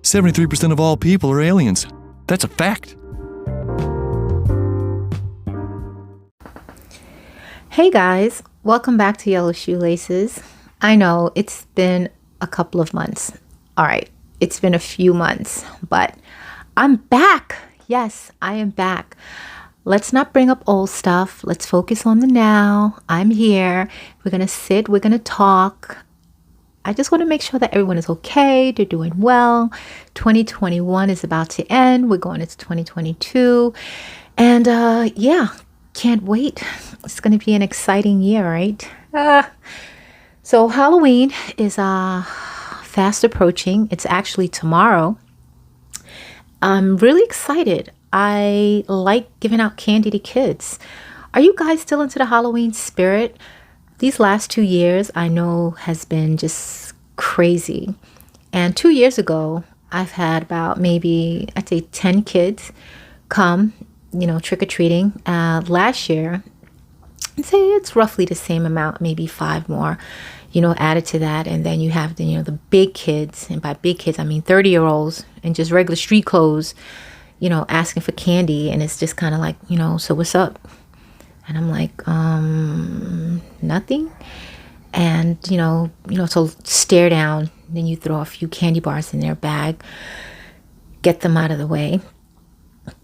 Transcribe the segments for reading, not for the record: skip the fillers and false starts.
73% of all people are aliens. That's a fact. Hey guys, welcome back to Yellow Shoelaces. I know it's been a couple of months. All right, it's been a few months, but I'm back. Yes, I am back. Let's not bring up old stuff. Let's focus on the now. I'm here. We're going to sit. We're going to talk. I just want to make sure that everyone is okay. They're doing well. 2021 is about to end. We're going into 2022. And yeah, can't wait. It's going to be an exciting year, right? So Halloween is fast approaching. It's actually tomorrow. I'm really excited. I like giving out candy to kids. Are you guys still into the Halloween spirit? These last 2 years, I know, has been just crazy. And 2 years ago, I've had about maybe, I'd say 10 kids come, trick-or-treating. Last year, I'd say it's roughly the same amount, maybe 5 more, added to that. And then you have the big kids. And by big kids, I mean 30-year-olds in just regular street clothes, asking for candy. And it's just kind of like, so what's up? And I'm like, nothing. And, so stare down. Then you throw a few candy bars in their bag, get them out of the way.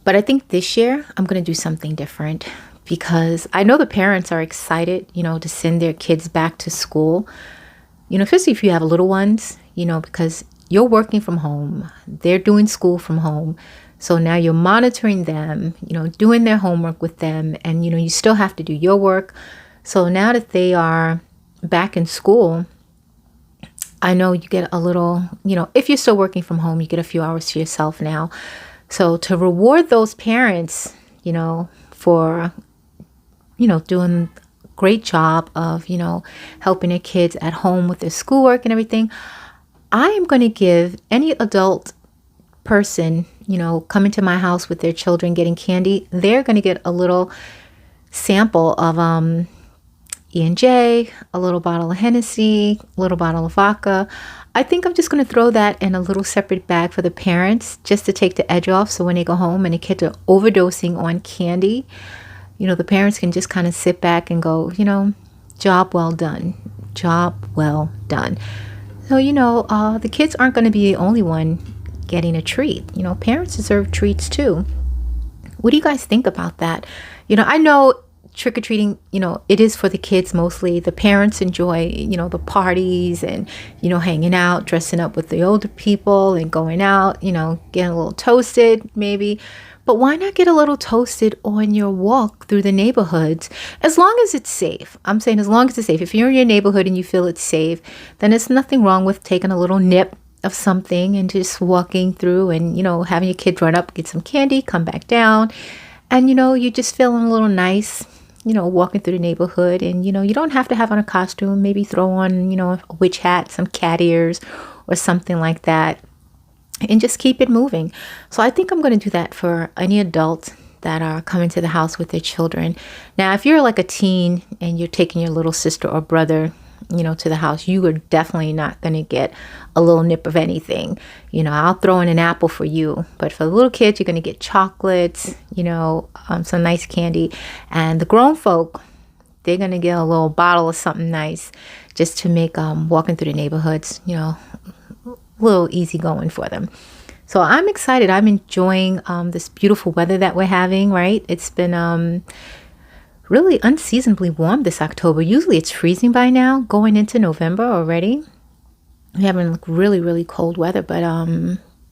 But I think this year I'm going to do something different because I know the parents are excited, to send their kids back to school, especially if you have little ones, because you're working from home. They're doing school from home. So now you're monitoring them, doing their homework with them, and, you still have to do your work. So now that they are back in school, I know you get a little, if you're still working from home, you get a few hours to yourself now. So to reward those parents, for, doing a great job of, helping their kids at home with their schoolwork and everything, I am going to give any adult person, coming to my house with their children getting candy, they're going to get a little sample of E&J, a little bottle of Hennessy, a little bottle of vodka. I think I'm just going to throw that in a little separate bag for the parents just to take the edge off. So when they go home and the kids are overdosing on candy, the parents can just kind of sit back and go, job well done. Job well done. So, the kids aren't going to be the only one getting a treat. Parents deserve treats too. What do you guys think about that? I know trick-or-treating, it is for the kids mostly. The parents enjoy, the parties and, hanging out, dressing up with the older people and going out, getting a little toasted maybe. But why not get a little toasted on your walk through the neighborhoods? As long as it's safe. I'm saying as long as it's safe. If you're in your neighborhood and you feel it's safe, then there's nothing wrong with taking a little nip of something and just walking through and, having your kids run up, get some candy, come back down. And, you're just feeling a little nice, walking through the neighborhood. And, you don't have to have on a costume. Maybe throw on, a witch hat, some cat ears or something like that. And just keep it moving. So I think I'm going to do that for any adult that are coming to the house with their children. Now, if you're like a teen and you're taking your little sister or brother, to the house, you are definitely not going to get a little nip of anything. I'll throw in an apple for you. But for the little kids, you're going to get chocolates, some nice candy. And the grown folk, they're going to get a little bottle of something nice just to make walking through the neighborhoods, a little easy going for them. So I'm excited. I'm enjoying this beautiful weather that we're having, right? It's been really unseasonably warm this October. Usually it's freezing by now, going into November already. We're having really, really cold weather, but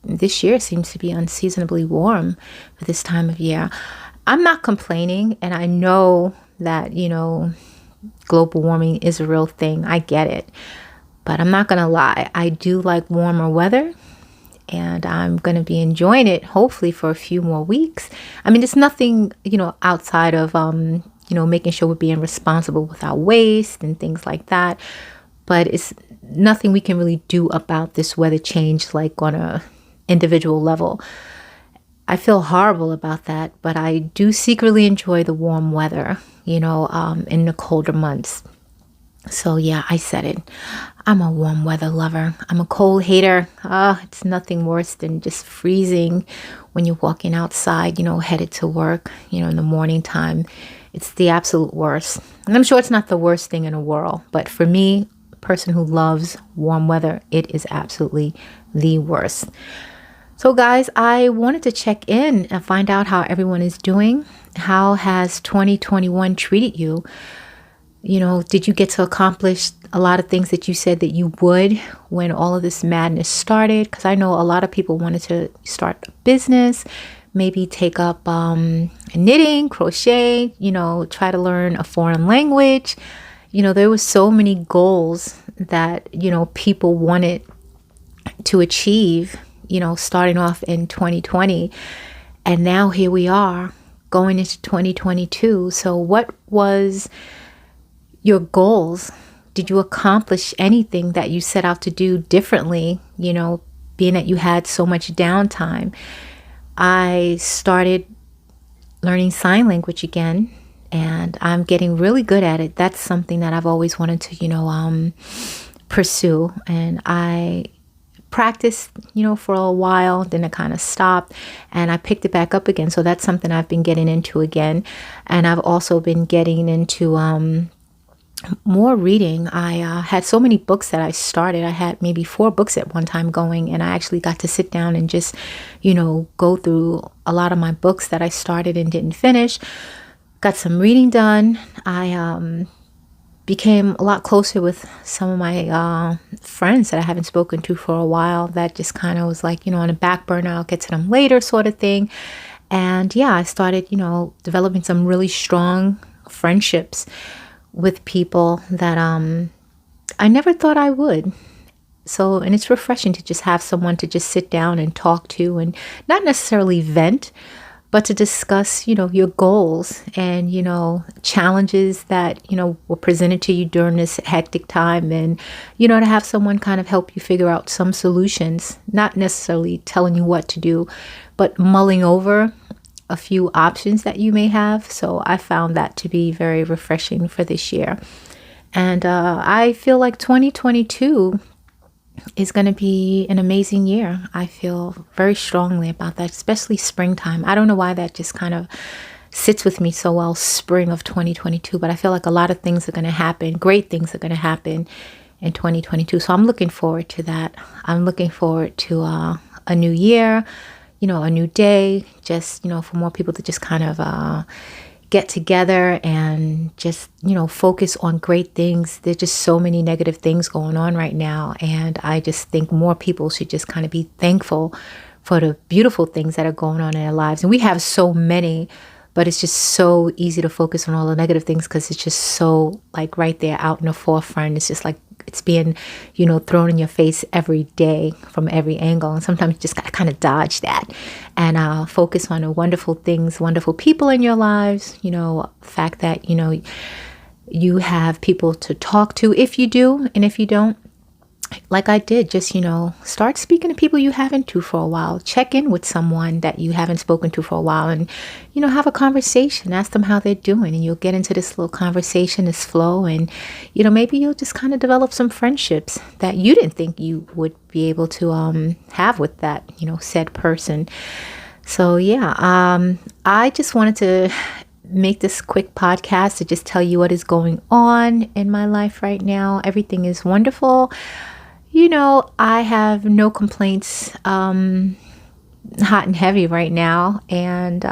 this year seems to be unseasonably warm for this time of year. I'm not complaining, and I know that, global warming is a real thing. I get it. But I'm not going to lie. I do like warmer weather, and I'm going to be enjoying it, hopefully, for a few more weeks. I mean, it's nothing, outside of, making sure we're being responsible with our waste and things like that. But it's nothing we can really do about this weather change, like on a individual level. I feel horrible about that, but I do secretly enjoy the warm weather, in the colder months. So yeah, I said it. I'm a warm weather lover. I'm a cold hater. It's nothing worse than just freezing when you're walking outside, headed to work, in the morning time. It's the absolute worst. And I'm sure it's not the worst thing in the world, but for me, a person who loves warm weather, it is absolutely the worst. So guys, I wanted to check in and find out how everyone is doing. How has 2021 treated you? Did you get to accomplish a lot of things that you said that you would when all of this madness started? Because I know a lot of people wanted to start a business, maybe take up knitting, crochet, try to learn a foreign language. There was so many goals that, people wanted to achieve, starting off in 2020. And now here we are going into 2022. So what was your goals? Did you accomplish anything that you set out to do differently, being that you had so much downtime? I started learning sign language again, and I'm getting really good at it. That's something that I've always wanted to, pursue. And I practiced, for a while, then I kind of stopped and I picked it back up again. So that's something I've been getting into again. And I've also been getting into, more reading. I had so many books that I started. I had maybe 4 books at one time going, and I actually got to sit down and just, go through a lot of my books that I started and didn't finish. Got some reading done. I became a lot closer with some of my friends that I haven't spoken to for a while. That just kind of was like, on a back burner. I'll get to them later sort of thing. And yeah, I started, developing some really strong friendships with people that I never thought I would. So, and it's refreshing to just have someone to just sit down and talk to, and not necessarily vent, but to discuss, your goals and, challenges that, were presented to you during this hectic time, and, to have someone kind of help you figure out some solutions, not necessarily telling you what to do, but mulling over a few options that you may have. So I found that to be very refreshing for this year. And I feel like 2022 is going to be an amazing year. I feel very strongly about that, especially springtime. I don't know why that just kind of sits with me so well, spring of 2022, but I feel like a lot of things are going to happen. Great things are going to happen in 2022. So I'm looking forward to that. I'm looking forward to a new year, a new day, just, for more people to just kind of get together and just, focus on great things. There's just so many negative things going on right now. And I just think more people should just kind of be thankful for the beautiful things that are going on in their lives. And we have so many, but it's just so easy to focus on all the negative things because it's just so like right there out in the forefront. It's just like it's being, thrown in your face every day from every angle. And sometimes you just got to kind of dodge that and focus on the wonderful things, wonderful people in your lives, the fact that, you have people to talk to if you do. And if you don't, like I did, just, start speaking to people you haven't to for a while. Check in with someone that you haven't spoken to for a while and, have a conversation. Ask them how they're doing, and you'll get into this little conversation, this flow, and, maybe you'll just kind of develop some friendships that you didn't think you would be able to have with that, said person. So, yeah, I just wanted to make this quick podcast to just tell you what is going on in my life right now. Everything is wonderful. I have no complaints, hot and heavy right now. And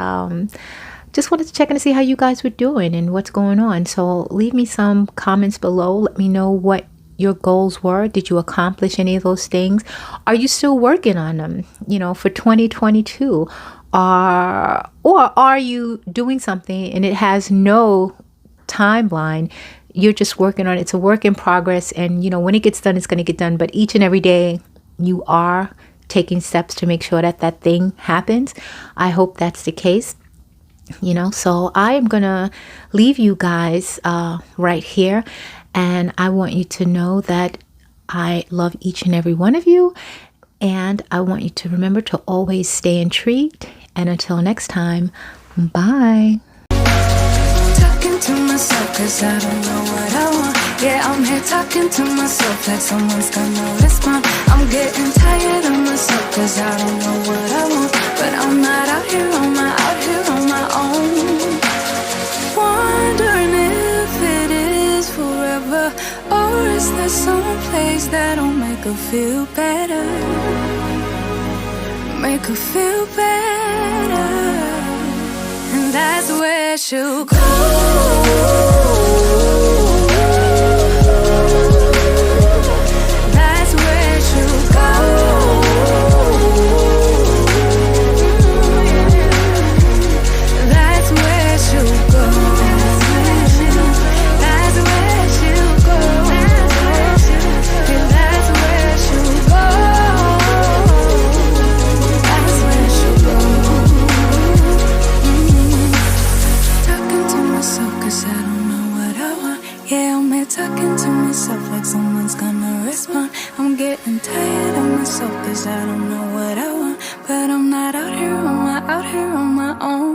just wanted to check in to see how you guys were doing and what's going on. So leave me some comments below. Let me know what your goals were. Did you accomplish any of those things? Are you still working on them, for 2022? Or are you doing something and it has no timeline? You're just working on it. It's a work in progress. And, when it gets done, it's going to get done. But each and every day you are taking steps to make sure that that thing happens. I hope that's the case. So I am going to leave you guys right here. And I want you to know that I love each and every one of you. And I want you to remember to always stay intrigued. And until next time, bye. Talking to myself 'cause I don't know what I want. Yeah, I'm here talking to myself like someone's gonna respond. I'm getting tired of myself cause I don't know what I want. But I'm not out here on my own. Wondering if it is forever, or is there some place that'll make her feel better? Make her feel better. And that's where she'll go. That's where she'll go. That's where she'll go. That's where she'll go. Yeah, that's where she'll go. That's where she'll go. Talking to myself cause I don't know what I want. Yeah, I'm here talking to myself like someone's gonna respond. I'm getting tired of myself cause I don't know what I want. But I'm not out here on my own.